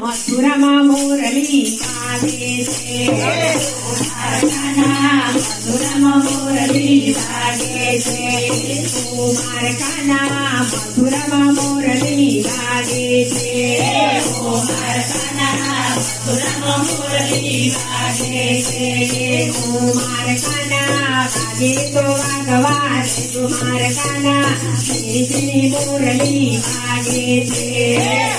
મથુરામાં મોરલી વાગે છે મથુરામાં મોરલી વાગે છે કુમાર કાના મથુરામાં મોરલી વાગે છે કુમાર કાના મથુરામાં મોરલી વાગે છે કુમાર કાના વાગે તો વાગવા છે કુમાર કાના શ્રી મોરલી વાગે છે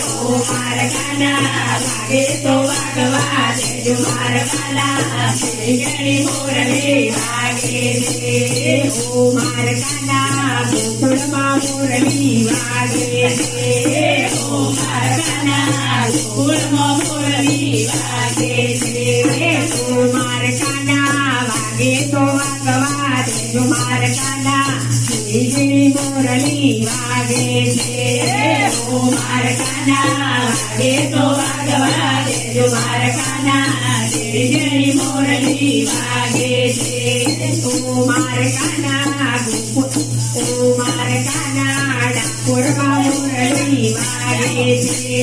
કુમાર કાના વાગે તો વાગવા છે કુમાર કાના શ્રી મોરલી વાગે છે કુમાર કાના ગોકુળમાં મોરલી વાગે છે કુમાર કાના ગોકુળમાં મોરલી વાગે છે કુમાર કાના વાગે તો વાગવા છે કુમાર કાના શ્રી મોરલી વાગે છે કુમાર કાના વાગે તો વાગવા છે કુમાર કાના શ્રી મોરલી વાગે છે કુમાર કાના કુમાર કાના ડાકોરમાં મોરલી વાગે છે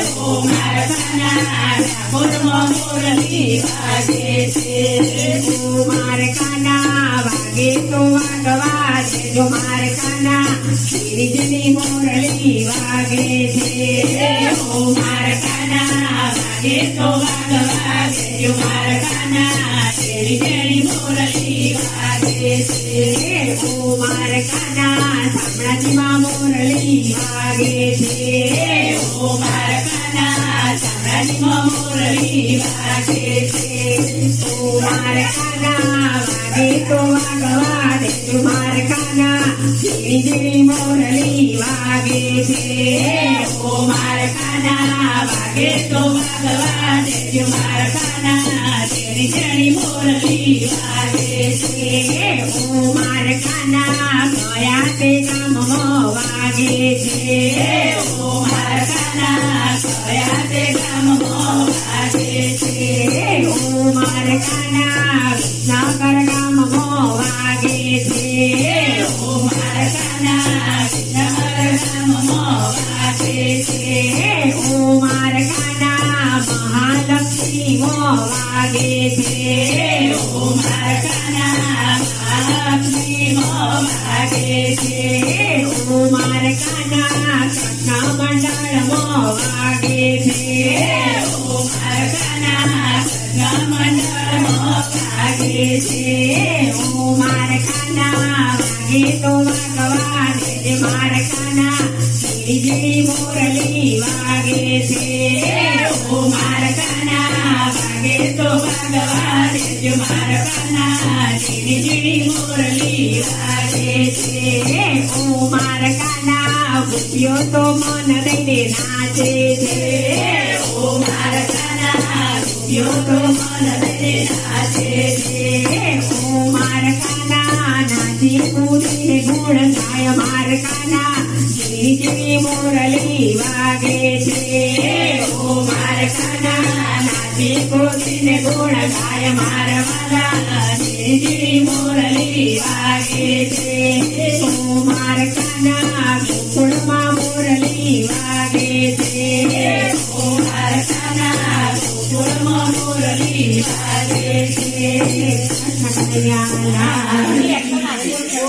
કુમાર કાના ડાકોરમાં મોરલી વાગે છે કુમાર કાના વાગે તો વાગવા છે કુમાર કાના શ્રીજની મોરલી વાગે છે કુમાર કાના વાગે તો વાગવા છે કુમાર કાના શ્રીજની મોરલી વાગે છે કુમાર કાના શામળાજીમાં મોરલી વાગે છે કુમાર કાના શામળાજીમાં મોરલી વાગે છે કુમાર કાના વાગે તો વાગવા દે કુમાર કાના શ્રીજની મોરલી વાગે છે કુમાર કાના વાગે તો વાગવા દે કુમાર કાના શ્રીજની મોરલી વાગે છે કુમાર કાના કયા તે ગામમાં વાગે છે કુમાર કાના કયા તે ગામમાં વાગે છે કુમાર કાના વિસનગર ગામમાં વાગે છે કુમાર કાના વિસનગર ગામમાં વાગે છે કુમાર કાના મહાલક્ષ્મીમાં વાગે છે કુમાર કાના મહાલક્ષ્મીમાં વાગે છે કુમાર કાના કૃષ્ણ મંડળમાં વાગે છે કુમાર કાના કૃષ્ણ મંડળમાં વાગે છે કુમાર કાના વાગે તો વાગવા દે કુમાર કાના શ્રીજની મોરલી વાગે છે કુમાર કાના વાગે તો વાગવા દે કુમાર કાના શ્રીજની મોરલી વાગે છે કુમાર કાના ગોપીઓ તો મન દઈને નાચે છે કુમાર કાના ગોપીઓ તો મન દઈને નાચે છે કુમાર કાના નાચી કૂદીને ગુણ ગાય માર કાના શ્રીજની મોરલી વાગે છે કુમાર કાના નાચી કૂદીને ગુણ ગાય માર વાલા શ્રીજની મોરલી વાગે છે કુમાર કાના